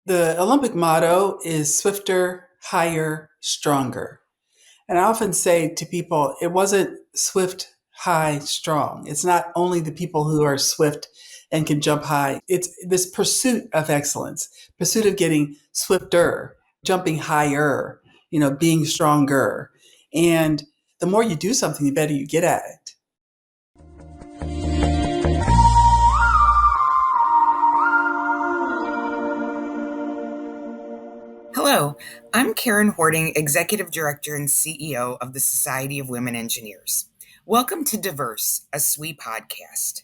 The Olympic motto is swifter, higher, stronger. And I often say to people, it wasn't swift, high, strong. It's not only the people who are swift and can jump high. It's this pursuit of excellence, pursuit of getting swifter, jumping higher, being stronger. And the more you do something, the better you get at it. Hello, I'm Karen Horting, Executive Director and CEO of the Society of Women Engineers. Welcome to Diverse, a SWE podcast.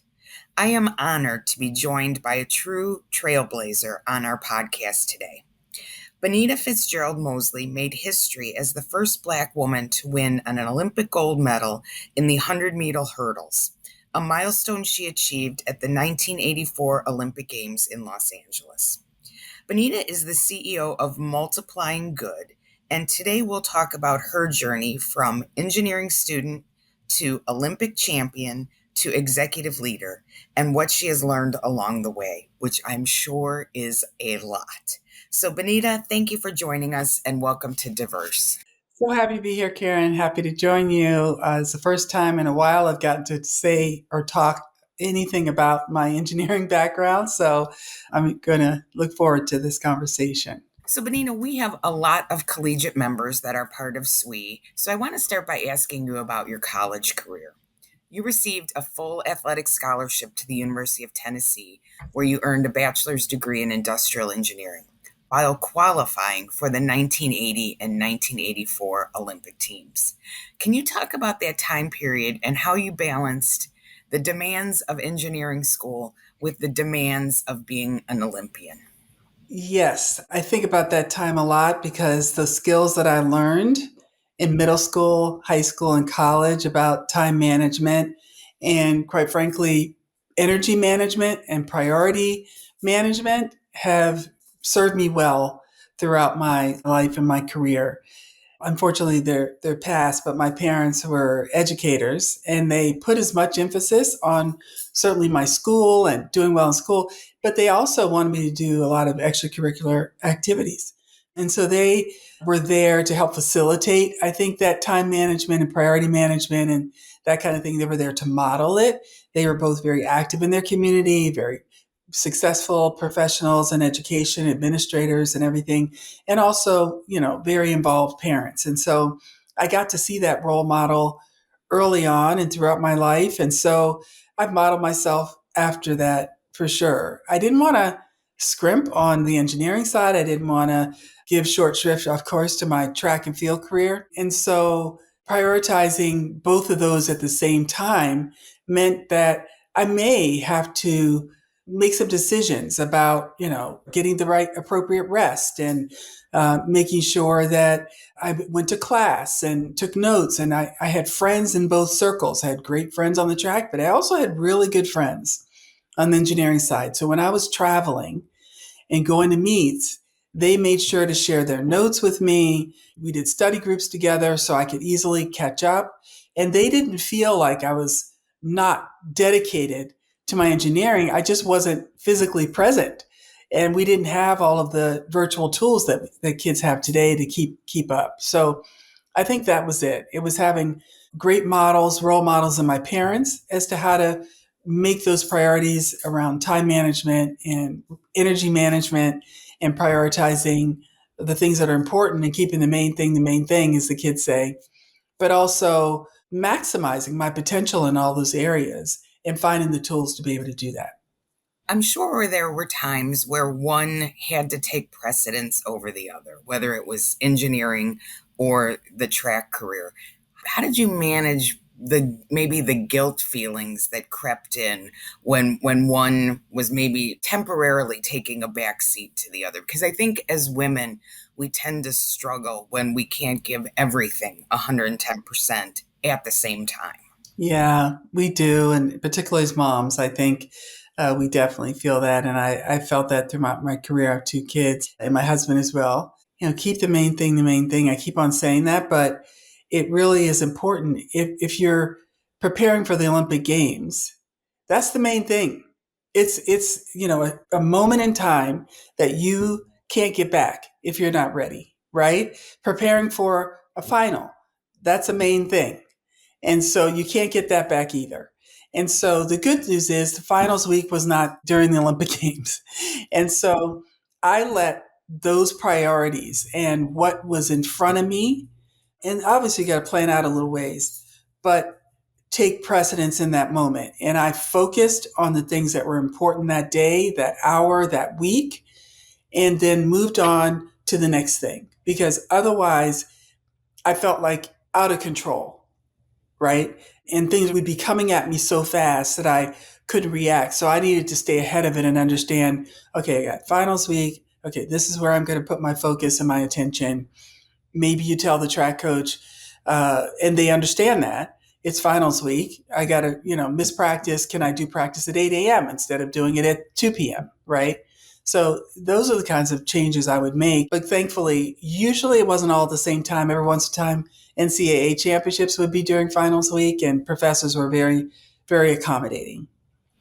I am honored to be joined by a true trailblazer on our podcast today. Benita Fitzgerald Mosley made history as the first Black woman to win an Olympic gold medal in the 100-meter hurdles, a milestone she achieved at the 1984 Olympic Games in Los Angeles. Benita is the CEO of Multiplying Good, and today we'll talk about her journey from engineering student to Olympic champion to executive leader and what she has learned along the way, which I'm sure is a lot. So, Benita, thank you for joining us and welcome to Diverse. So happy to be here, Karen. Happy to join you. It's the first time in a while I've gotten to say or talk anything about my engineering background. So I'm going to look forward to this conversation. So, Benita, we have a lot of collegiate members that are part of SWE. So I want to start by asking you about your college career. You received a full athletic scholarship to the University of Tennessee, where you earned a bachelor's degree in industrial engineering, while qualifying for the 1980 and 1984 Olympic teams. Can you talk about that time period and how you balanced the demands of engineering school with the demands of being an Olympian? Yes, I think about that time a lot because the skills that I learned in middle school, high school, and college about time management and, quite frankly, energy management and priority management have served me well throughout my life and my career. Unfortunately, they're past, but my parents were educators and they put as much emphasis on certainly my school and doing well in school, but they also wanted me to do a lot of extracurricular activities. And so they were there to help facilitate, I think, that time management and priority management and that kind of thing. They were there to model it. They were both very active in their community, very successful professionals in education, administrators and everything, and also, very involved parents. And so I got to see that role model early on and throughout my life. And so I've modeled myself after that for sure. I didn't want to scrimp on the engineering side. I didn't want to give short shrift, of course, to my track and field career. And so prioritizing both of those at the same time meant that I may have to make some decisions about, getting the right appropriate rest and making sure that I went to class and took notes. And I had friends in both circles. I had great friends on the track, but I also had really good friends on the engineering side. So when I was traveling and going to meets, they made sure to share their notes with me. We did study groups together so I could easily catch up. And they didn't feel like I was not dedicated to my engineering. I just wasn't physically present. And we didn't have all of the virtual tools that kids have today to keep up. So I think that was it. It was having great models, role models in my parents as to how to make those priorities around time management and energy management and prioritizing the things that are important and keeping the main thing, as the kids say, but also maximizing my potential in all those areas and finding the tools to be able to do that. I'm sure there were times where one had to take precedence over the other, whether it was engineering or the track career. How did you manage the guilt feelings that crept in when one was maybe temporarily taking a back seat to the other? Because I think as women, we tend to struggle when we can't give everything 110% at the same time. Yeah, we do. And particularly as moms, I think we definitely feel that. And I felt that throughout my career. I have two kids and my husband as well. Keep the main thing the main thing. I keep on saying that, but it really is important. If you're preparing for the Olympic Games, that's the main thing. It's a moment in time that you can't get back if you're not ready, right? Preparing for a final, that's a main thing. And so you can't get that back either. And so the good news is the finals week was not during the Olympic Games. And so I let those priorities and what was in front of me, and obviously you got to plan out a little ways, but take precedence in that moment. And I focused on the things that were important that day, that hour, that week, and then moved on to the next thing because otherwise I felt like out of control, right? And things would be coming at me so fast that I couldn't react. So I needed to stay ahead of it and understand, okay, I got finals week. Okay, this is where I'm going to put my focus and my attention. Maybe you tell the track coach, and they understand that it's finals week. I got to, miss practice. Can I do practice at 8 a.m. instead of doing it at 2 p.m., right? So those are the kinds of changes I would make. But thankfully, usually it wasn't all at the same time. Every once in a time, NCAA championships would be during finals week, and professors were very, very accommodating.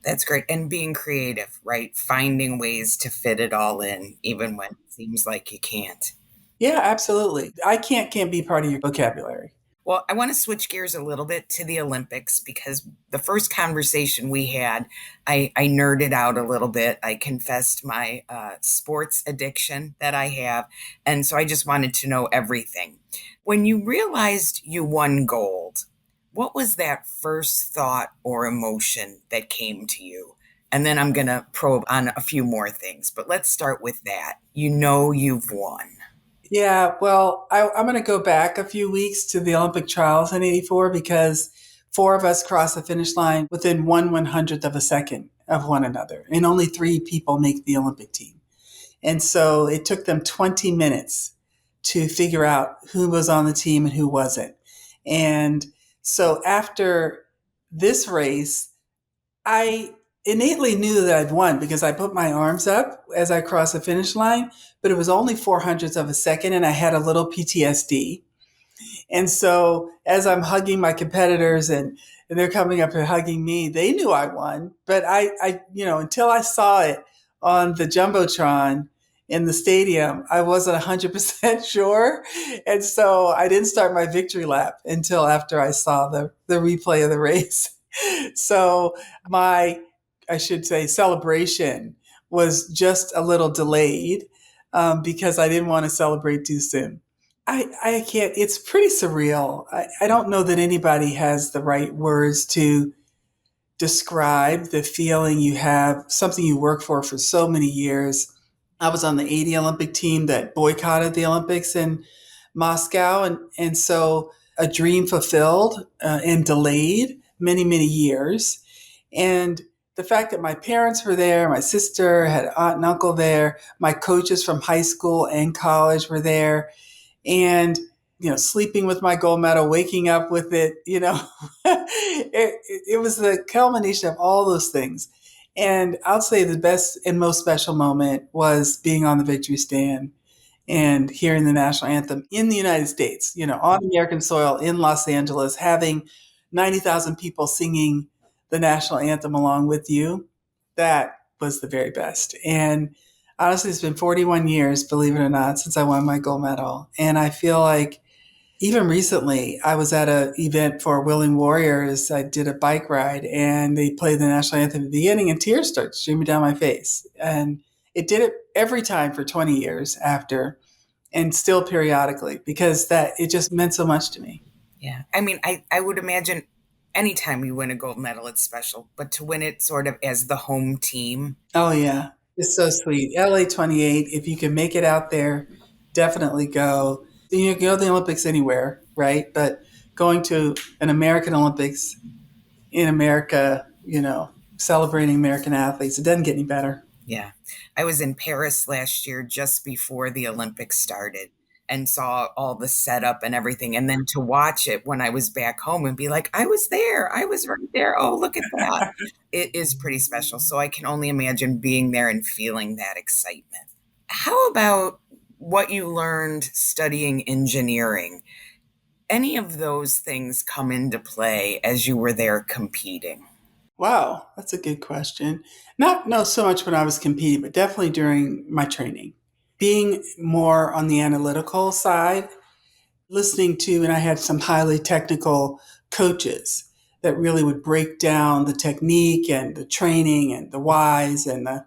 That's great. And being creative, right? Finding ways to fit it all in, even when it seems like you can't. Yeah, absolutely. I can't be part of your vocabulary. Well, I want to switch gears a little bit to the Olympics because the first conversation we had, I nerded out a little bit. I confessed my sports addiction that I have. And so I just wanted to know everything. When you realized you won gold, what was that first thought or emotion that came to you? And then I'm going to probe on a few more things, but let's start with that. You know you've won. Yeah, well, I'm going to go back a few weeks to the Olympic trials in '84 because four of us crossed the finish line within 1/100th of a second of one another, and only three people make the Olympic team. And so it took them 20 minutes to figure out who was on the team and who wasn't. And so after this race, I innately knew that I'd won because I put my arms up as I crossed the finish line, but it was only 400ths of a second and I had a little PTSD. And so as I'm hugging my competitors and they're coming up and hugging me, they knew I won. But until I saw it on the Jumbotron in the stadium, I wasn't 100% sure. And so I didn't start my victory lap until after I saw the replay of the race. So my, I should say, celebration was just a little delayed because I didn't want to celebrate too soon. I can't, it's pretty surreal. I don't know that anybody has the right words to describe the feeling you have, something you work for so many years. I was on the '80 Olympic team that boycotted the Olympics in Moscow. And so a dream fulfilled and delayed many, many years. And the fact that my parents were there, my sister had an aunt and uncle there, my coaches from high school and college were there, and sleeping with my gold medal, waking up with it, it was the culmination of all those things. And I'll say the best and most special moment was being on the victory stand and hearing the national anthem in the United States, on American soil in Los Angeles, having 90,000 people singing the national anthem along with you. That was the very best. And honestly, it's been 41 years, believe it or not, since I won my gold medal. And I feel like even recently, I was at an event for Willing Warriors. I did a bike ride and they played the national anthem at the beginning and tears started streaming down my face. And it did it every time for 20 years after and still periodically because that it just meant so much to me. Yeah. I mean, I would imagine anytime you win a gold medal, it's special, but to win it sort of as the home team. Oh, yeah. It's so sweet. LA 28, if you can make it out there, definitely go. You can go to the Olympics anywhere, right? But going to an American Olympics in America, celebrating American athletes, it doesn't get any better. Yeah. I was in Paris last year just before the Olympics started and saw all the setup and everything. And then to watch it when I was back home and be like, I was there. I was right there. Oh, look at that. It is pretty special. So I can only imagine being there and feeling that excitement. How about what you learned studying engineering? Any of those things come into play as you were there competing? Wow, that's a good question. Not so much when I was competing, but definitely during my training. being more on the analytical side, listening to, and I had some highly technical coaches that really would break down the technique and the training and the whys and the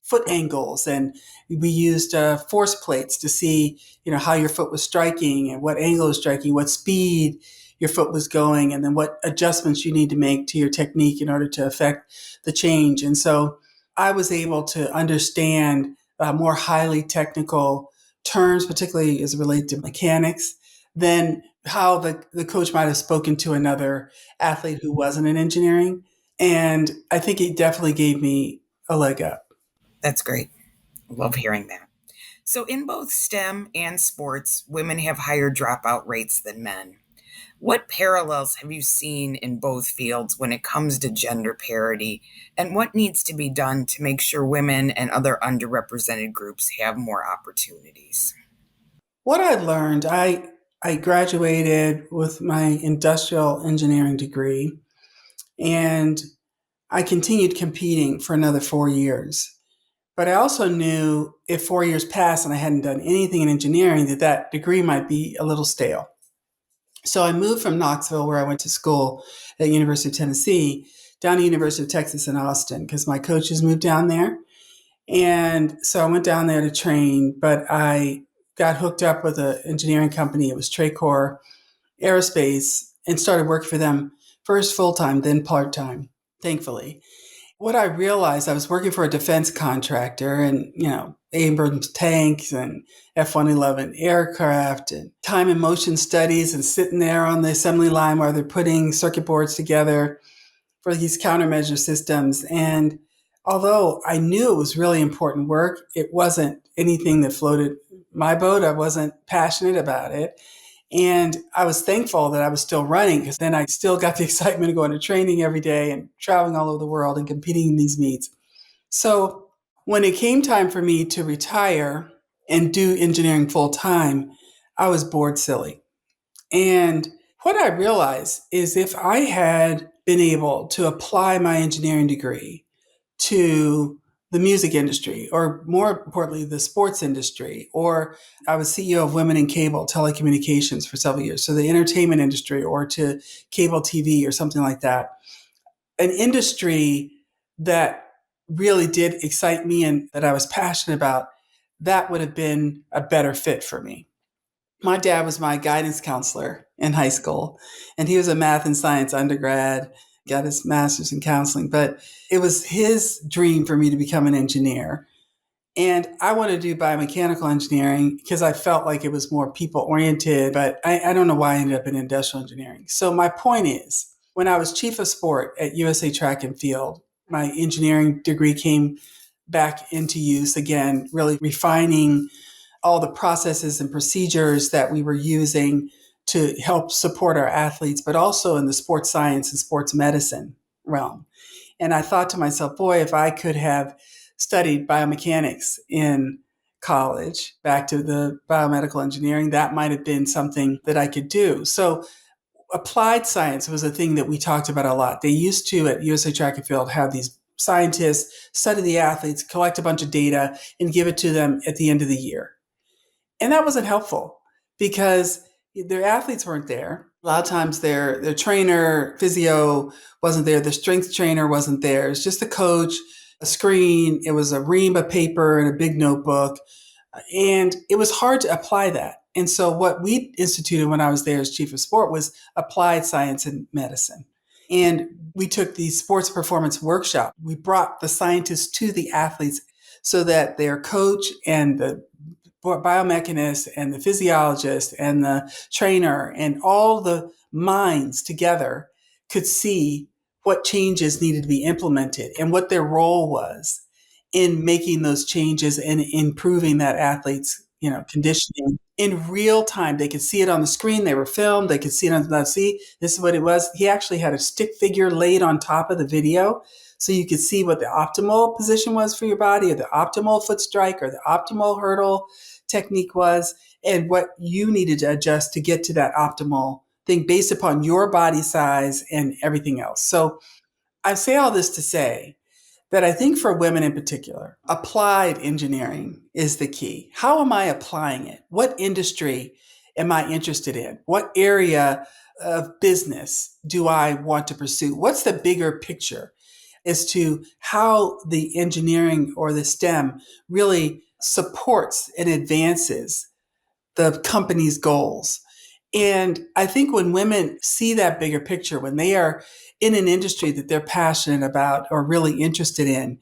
foot angles, and we used force plates to see how your foot was striking and what angle was striking, what speed your foot was going, and then what adjustments you need to make to your technique in order to affect the change. And so I was able to understand more highly technical terms, particularly as it related to mechanics, than how the coach might have spoken to another athlete who wasn't in engineering. And I think it definitely gave me a leg up. That's great. Love hearing that. So, in both STEM and sports, women have higher dropout rates than men. What parallels have you seen in both fields when it comes to gender parity, and what needs to be done to make sure women and other underrepresented groups have more opportunities? What I learned, I graduated with my industrial engineering degree, and I continued competing for another 4 years. But I also knew if 4 years passed and I hadn't done anything in engineering, that degree might be a little stale. So I moved from Knoxville, where I went to school at University of Tennessee, down to University of Texas in Austin because my coaches moved down there. And so I went down there to train, but I got hooked up with an engineering company. It was Tracor Aerospace, and started working for them first full time, then part time, thankfully. What I realized, I was working for a defense contractor, and Abrams tanks and F-111 aircraft and time and motion studies, and sitting there on the assembly line while they're putting circuit boards together for these countermeasure systems. And although I knew it was really important work, it wasn't anything that floated my boat. I wasn't passionate about it. And I was thankful that I was still running, because then I still got the excitement of going to training every day and traveling all over the world and competing in these meets. So when it came time for me to retire and do engineering full time, I was bored silly. And what I realized is, if I had been able to apply my engineering degree to the music industry, or more importantly, the sports industry, or I was CEO of Women in Cable Telecommunications for several years, so the entertainment industry, or to cable TV or something like that, an industry that really did excite me and that I was passionate about, that would have been a better fit for me. My dad was my guidance counselor in high school, and he was a math and science undergrad, got his master's in counseling, but it was his dream for me to become an engineer. And I wanted to do biomechanical engineering because I felt like it was more people oriented, but I don't know why I ended up in industrial engineering. So my point is, when I was chief of sport at USA Track and Field, my engineering degree came back into use again, really refining all the processes and procedures that we were using to help support our athletes, but also in the sports science and sports medicine realm. And I thought to myself, boy, if I could have studied biomechanics in college, back to the biomedical engineering, that might have been something that I could do. So applied science was a thing that we talked about a lot. They used to, at USA Track and Field, have these scientists study the athletes, collect a bunch of data, and give it to them at the end of the year. And that wasn't helpful because their athletes weren't there. A lot of times their trainer, physio wasn't there. The strength trainer wasn't there. It's just a coach, a screen. It was a ream of paper and a big notebook. And it was hard to apply that. And so what we instituted when I was there as chief of sport was applied science and medicine. And we took the sports performance workshop. We brought the scientists to the athletes so that their coach and the biomechanist and the physiologist and the trainer and all the minds together could see what changes needed to be implemented and what their role was in making those changes and improving that athlete's conditioning in real time. They could see it on the screen. They were filmed. They could see it on the see. This is what it was. He actually had a stick figure laid on top of the video, so you could see what the optimal position was for your body, or the optimal foot strike, or the optimal hurdle technique was, and what you needed to adjust to get to that optimal thing based upon your body size and everything else. So I say all this to say that I think for women in particular, applied engineering is the key. How am I applying it? What industry am I interested in? What area of business do I want to pursue? What's the bigger picture as to how the engineering or the STEM really supports and advances the company's goals? And I think when women see that bigger picture, when they are in an industry that they're passionate about or really interested in,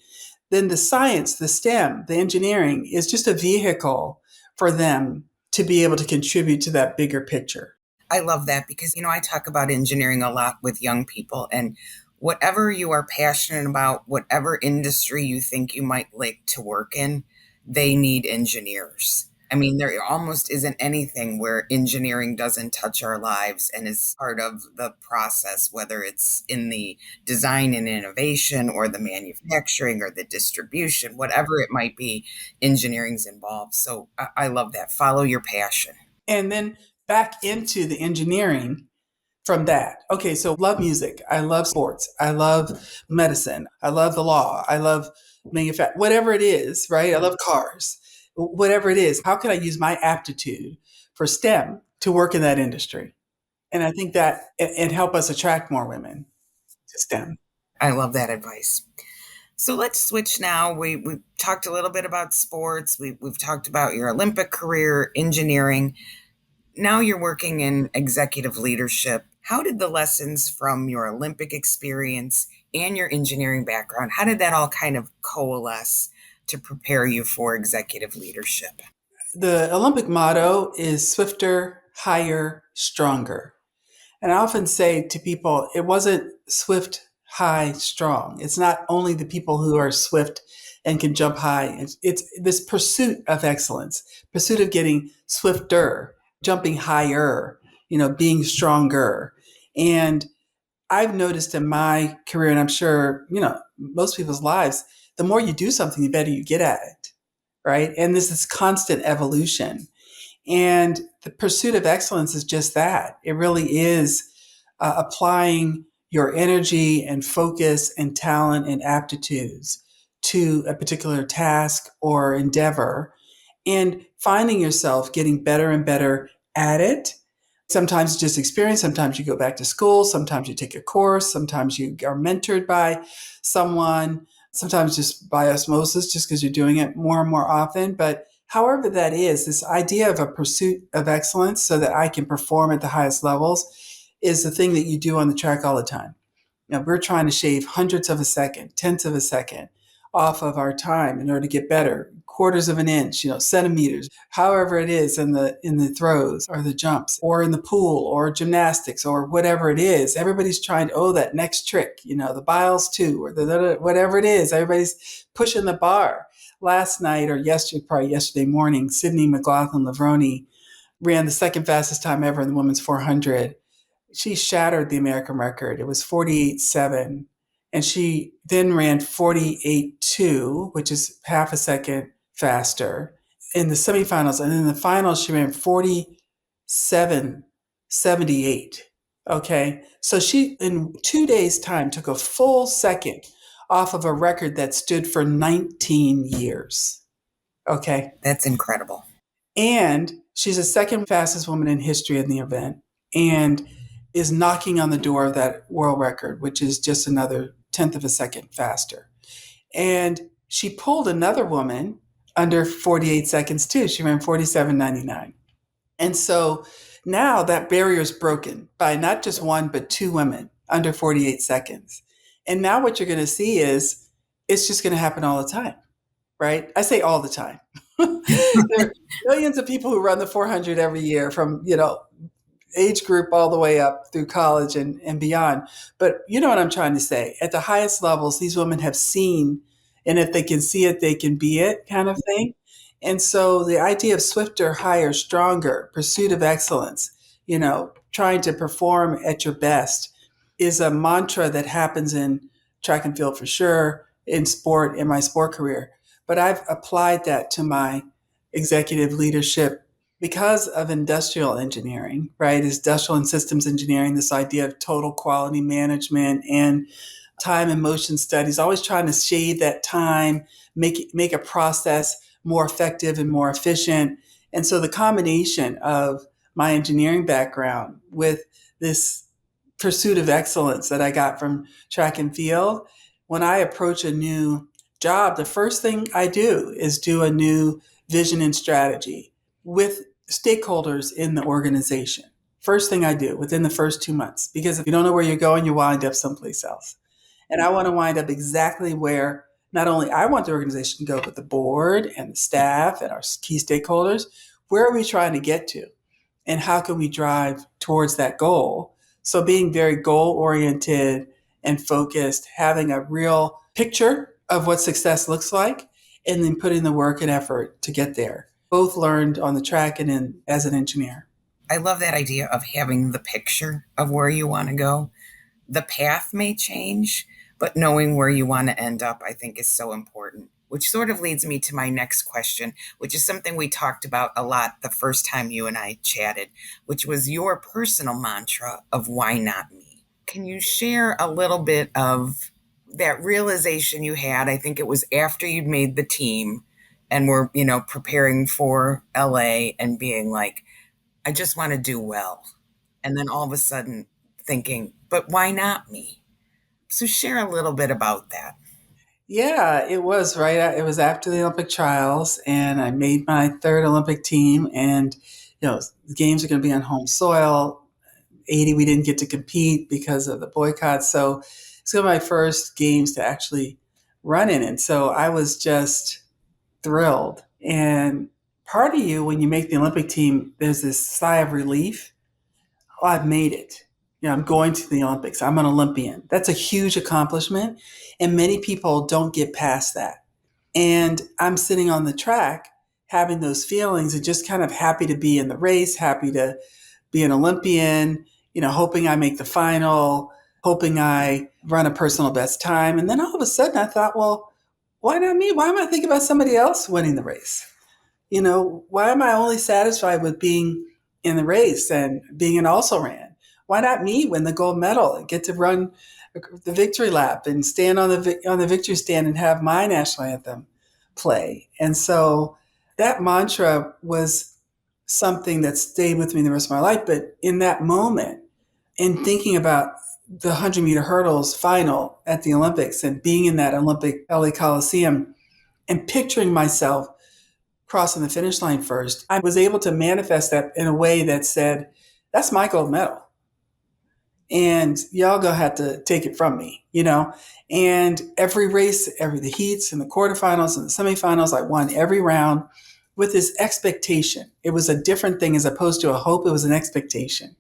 then the science, the STEM, the engineering is just a vehicle for them to be able to contribute to that bigger picture. I love that because, I talk about engineering a lot with young people, and whatever you are passionate about, whatever industry you think you might like to work in, they need engineers. I mean, there almost isn't anything where engineering doesn't touch our lives and is part of the process, whether it's in the design and innovation or the manufacturing or the distribution, whatever it might be, engineering's involved. So I love that. Follow your passion. And then back into the engineering from that. Okay, so love music. I love sports. I love medicine. I love the law. I love manufacturing, whatever it is, right? I love cars. Whatever it is, how can I use my aptitude for STEM to work in that industry? And I think that and help us attract more women to STEM. I love that advice. So let's switch now. We've talked a little bit about sports. We've talked about your Olympic career, engineering. Now you're working in executive leadership. How did the lessons from your Olympic experience and your engineering background, how did that all kind of coalesce to prepare you for executive leadership? The Olympic motto is swifter, higher, stronger. And I often say to people, it wasn't swift, high, strong. It's not only the people who are swift and can jump high. It's this pursuit of excellence, pursuit of getting swifter, jumping higher, being stronger. And I've noticed in my career, and I'm sure, most people's lives, the more you do something, the better you get at it, right? And this is constant evolution. And the pursuit of excellence is just that. It really is applying your energy and focus and talent and aptitudes to a particular task or endeavor and finding yourself getting better and better at it. Sometimes just experience, sometimes you go back to school, sometimes you take a course, sometimes you are mentored by someone, sometimes just by osmosis, just because you're doing it more and more often. But however that is, this idea of a pursuit of excellence so that I can perform at the highest levels is the thing that you do on the track all the time. We're trying to shave hundredths of a second, tenths of a second off of our time in order to get better, quarters of an inch, centimeters, however it is in the throws or the jumps or in the pool or gymnastics or whatever it is. Everybody's trying to, that next trick, the Biles 2 or whatever it is. Everybody's pushing the bar. Last night or probably yesterday morning, Sydney McLaughlin-Levrone ran the second fastest time ever in the women's 400. She shattered the American record. It was 48.7. And she then ran 48.2, which is half a second faster in the semifinals. And in the finals, she ran 47.78. Okay. So she, in 2 days' time, took a full second off of a record that stood for 19 years. Okay. That's incredible. And she's the second fastest woman in history in the event and is knocking on the door of that world record, which is just another tenth of a second faster. And she pulled another woman under 48 seconds too. She ran 47.99. And so now that barrier is broken by not just one, but two women under 48 seconds. And now what you're going to see is it's just going to happen all the time, right? I say all the time. There are millions of people who run the 400 every year from, age group all the way up through college and beyond. But you know what I'm trying to say? At the highest levels, these women have seen, and if they can see it, they can be it kind of thing. And so the idea of swifter, higher, stronger, pursuit of excellence, trying to perform at your best is a mantra that happens in track and field for sure, in sport, in my sport career. But I've applied that to my executive leadership because of industrial engineering, right? Industrial and systems engineering, this idea of total quality management and time and motion studies, always trying to shave that time, make a process more effective and more efficient. And so the combination of my engineering background with this pursuit of excellence that I got from track and field, when I approach a new job, the first thing I do is do a new vision and strategy with stakeholders in the organization. First thing I do within the first 2 months, because if you don't know where you're going, you wind up someplace else. And I want to wind up exactly where not only I want the organization to go, but the board and the staff and our key stakeholders. Where are we trying to get to? And how can we drive towards that goal? So being very goal oriented and focused, having a real picture of what success looks like, and then putting the work and effort to get there. Both learned on the track and as an engineer. I love that idea of having the picture of where you want to go. The path may change, but knowing where you want to end up, I think, is so important. Which sort of leads me to my next question, which is something we talked about a lot the first time you and I chatted, which was your personal mantra of why not me? Can you share a little bit of that realization you had? I think it was after you'd made the team and were, preparing for LA and being like, I just want to do well. And then all of a sudden thinking, but why not me? So share a little bit about that. Yeah, it was right. It was after the Olympic trials, and I made my third Olympic team. And the games are going to be on home soil. 80, we didn't get to compete because of the boycott. So it's one of my first games to actually run in. And so I was just thrilled. And part of you, when you make the Olympic team, there's this sigh of relief. Oh, I've made it. I'm going to the Olympics. I'm an Olympian. That's a huge accomplishment. And many people don't get past that. And I'm sitting on the track having those feelings and just kind of happy to be in the race, happy to be an Olympian, hoping I make the final, hoping I run a personal best time. And then all of a sudden I thought, well, why not me? Why am I thinking about somebody else winning the race? Why am I only satisfied with being in the race and being an also ran? Why not me win the gold medal and get to run the victory lap and stand on the victory stand and have my national anthem play? And so that mantra was something that stayed with me the rest of my life. But in that moment, in thinking about the 100-meter hurdles final at the Olympics and being in that Olympic LA Coliseum and picturing myself crossing the finish line first, I was able to manifest that in a way that said, that's my gold medal. And y'all gonna have to take it from me, And every race, the heats and the quarterfinals and the semifinals, I won every round with this expectation. It was a different thing as opposed to a hope. It was an expectation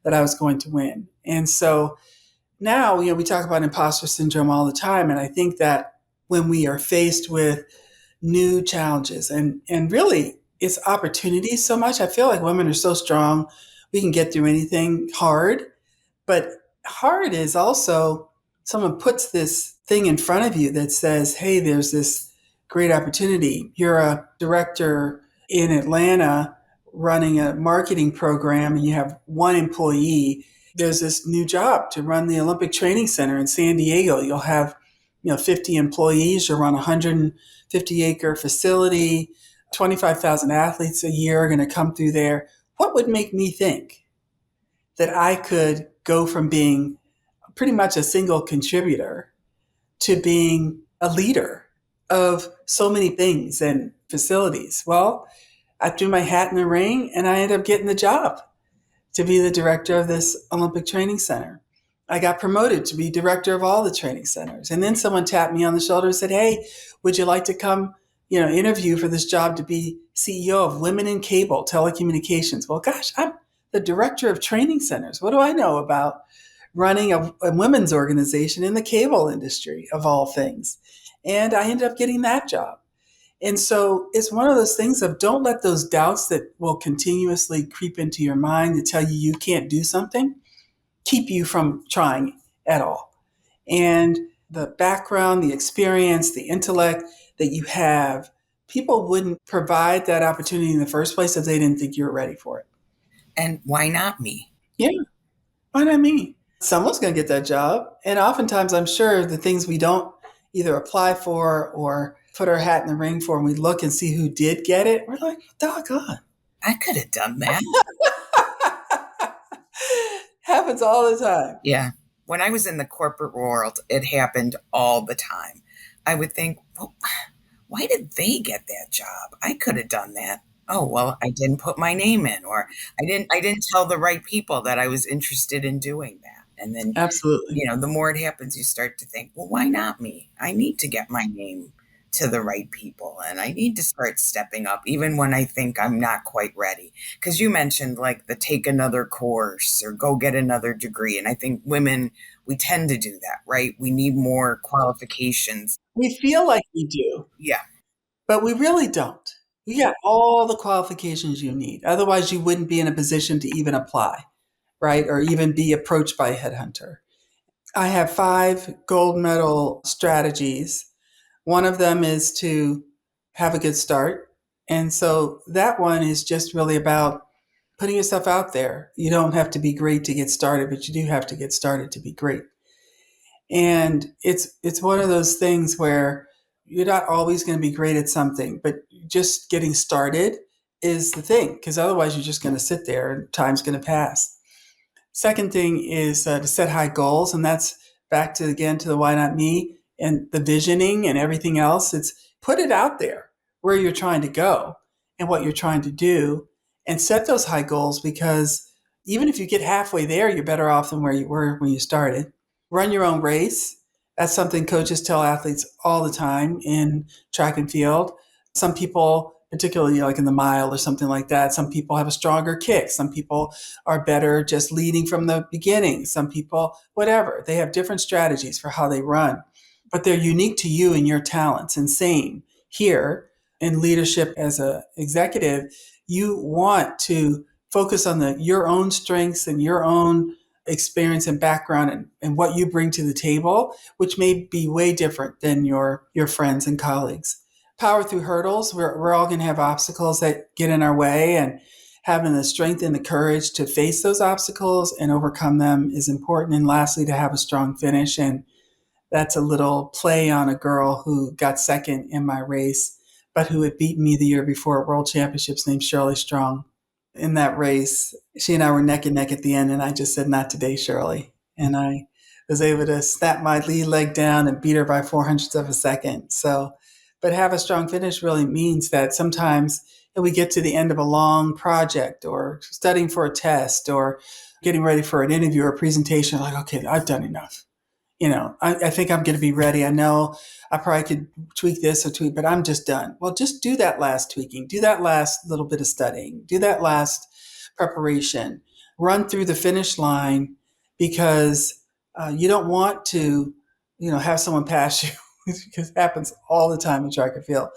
that I was going to win. And so now, we talk about imposter syndrome all the time. And I think that when we are faced with new challenges and really it's opportunities so much, I feel like women are so strong. We can get through anything hard. But hard is also someone puts this thing in front of you that says, hey, there's this great opportunity. You're a director in Atlanta running a marketing program and you have one employee. There's this new job to run the Olympic Training Center in San Diego. You'll have 50 employees. You'll run a 150-acre facility. 25,000 athletes a year are going to come through there. What would make me think that I could go from being pretty much a single contributor to being a leader of so many things and facilities? Well, I threw my hat in the ring and I ended up getting the job to be the director of this Olympic Training Center. I got promoted to be director of all the training centers. And then someone tapped me on the shoulder and said, hey, would you like to come, interview for this job to be CEO of Women in Cable Telecommunications? Well, gosh, I'm the director of training centers. What do I know about running a women's organization in the cable industry, of all things? And I ended up getting that job. And so it's one of those things of don't let those doubts that will continuously creep into your mind to tell you you can't do something keep you from trying at all. And the background, the experience, the intellect that you have, people wouldn't provide that opportunity in the first place if they didn't think you were ready for it. And why not me? Yeah, why not me? Someone's going to get that job. And oftentimes, I'm sure the things we don't either apply for or put our hat in the ring for, and we look and see who did get it, we're like, doggone. I could have done that. Happens all the time. Yeah. When I was in the corporate world, it happened all the time. I would think, well, why did they get that job? I could have done that. Oh, well, I didn't put my name in, or I didn't tell the right people that I was interested in doing that. And then, Absolutely. the more it happens, you start to think, well, why not me? I need to get my name to the right people, and I need to start stepping up even when I think I'm not quite ready. Because you mentioned like the take another course or go get another degree. And I think women, we tend to do that, right? We need more qualifications. We feel like we do, Yeah. but we really don't. You got all the qualifications you need. Otherwise, you wouldn't be in a position to even apply, right? Or even be approached by a headhunter. I have 5 gold medal strategies. One of them is to have a good start. And so that one is just really about putting yourself out there. You don't have to be great to get started, but you do have to get started to be great. And it's one of those things where you're not always going to be great at something, but just getting started is the thing, because otherwise you're just going to sit there and time's going to pass. Second thing is to set high goals, and that's back to again to the why not me and the visioning and everything else. It's put it out there where you're trying to go and what you're trying to do, and set those high goals, because even if you get halfway there, you're better off than where you were when you started. Run your own race. That's something coaches tell athletes all the time in track and field. Some people, particularly like in the mile or something like that, some people have a stronger kick. Some people are better just leading from the beginning. Some people, whatever, they have different strategies for how they run, but they're unique to you and your talents. And same here in leadership as an executive, you want to focus on your own strengths and your own experience and background, and what you bring to the table, which may be way different than your friends and colleagues. Power through hurdles. We're all going to have obstacles that get in our way, and having the strength and the courage to face those obstacles and overcome them is important. And lastly, to have a strong finish. And that's a little play on a girl who got second in my race, but who had beaten me the year before at World Championships, named Shirley Strong. In that race, she and I were neck and neck at the end, and I just said, "Not today, Shirley." And I was able to snap my lead leg down and beat her by 400ths of a second. So, but have a strong finish really means that sometimes we get to the end of a long project or studying for a test or getting ready for an interview or a presentation, like, okay, I've done enough. I think I'm going to be ready. I know I probably could tweak this or tweak, but I'm just done. Well, just do that last tweaking, do that last little bit of studying, do that last preparation, run through the finish line, because you don't want to, have someone pass you because it happens all the time in track and field.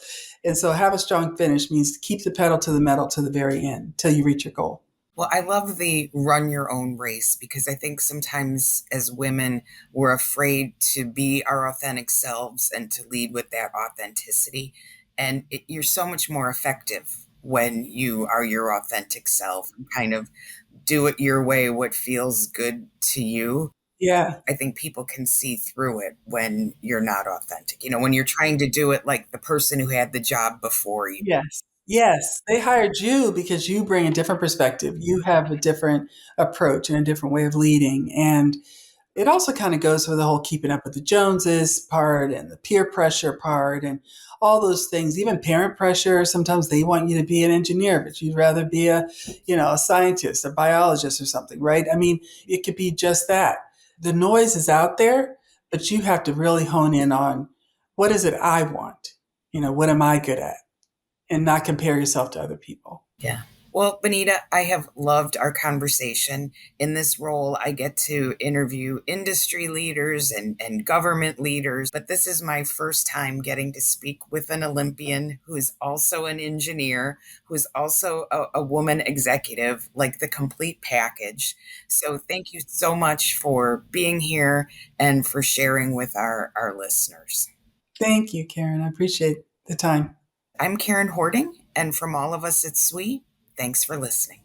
And so have a strong finish means to keep the pedal to the metal to the very end till you reach your goal. Well, I love the run your own race because I think sometimes as women, we're afraid to be our authentic selves and to lead with that authenticity. And you're so much more effective when you are your authentic self and kind of do it your way, what feels good to you. Yeah. I think people can see through it when you're not authentic. When you're trying to do it like the person who had the job before you. Yes. Yes. They hired you because you bring a different perspective. You have a different approach and a different way of leading. And it also kind of goes with the whole keeping up with the Joneses part and the peer pressure part and all those things, even parent pressure. Sometimes they want you to be an engineer, but you'd rather be a scientist, a biologist or something, right? I mean, it could be just that. The noise is out there, but you have to really hone in on what is it I want? What am I good at? And not compare yourself to other people. Yeah. Well, Benita, I have loved our conversation. In this role, I get to interview industry leaders and government leaders, but this is my first time getting to speak with an Olympian who is also an engineer, who is also a woman executive, like the complete package. So thank you so much for being here and for sharing with our listeners. Thank you, Karen. I appreciate the time. I'm Karen Horting, and from all of us at Sweet, thanks for listening.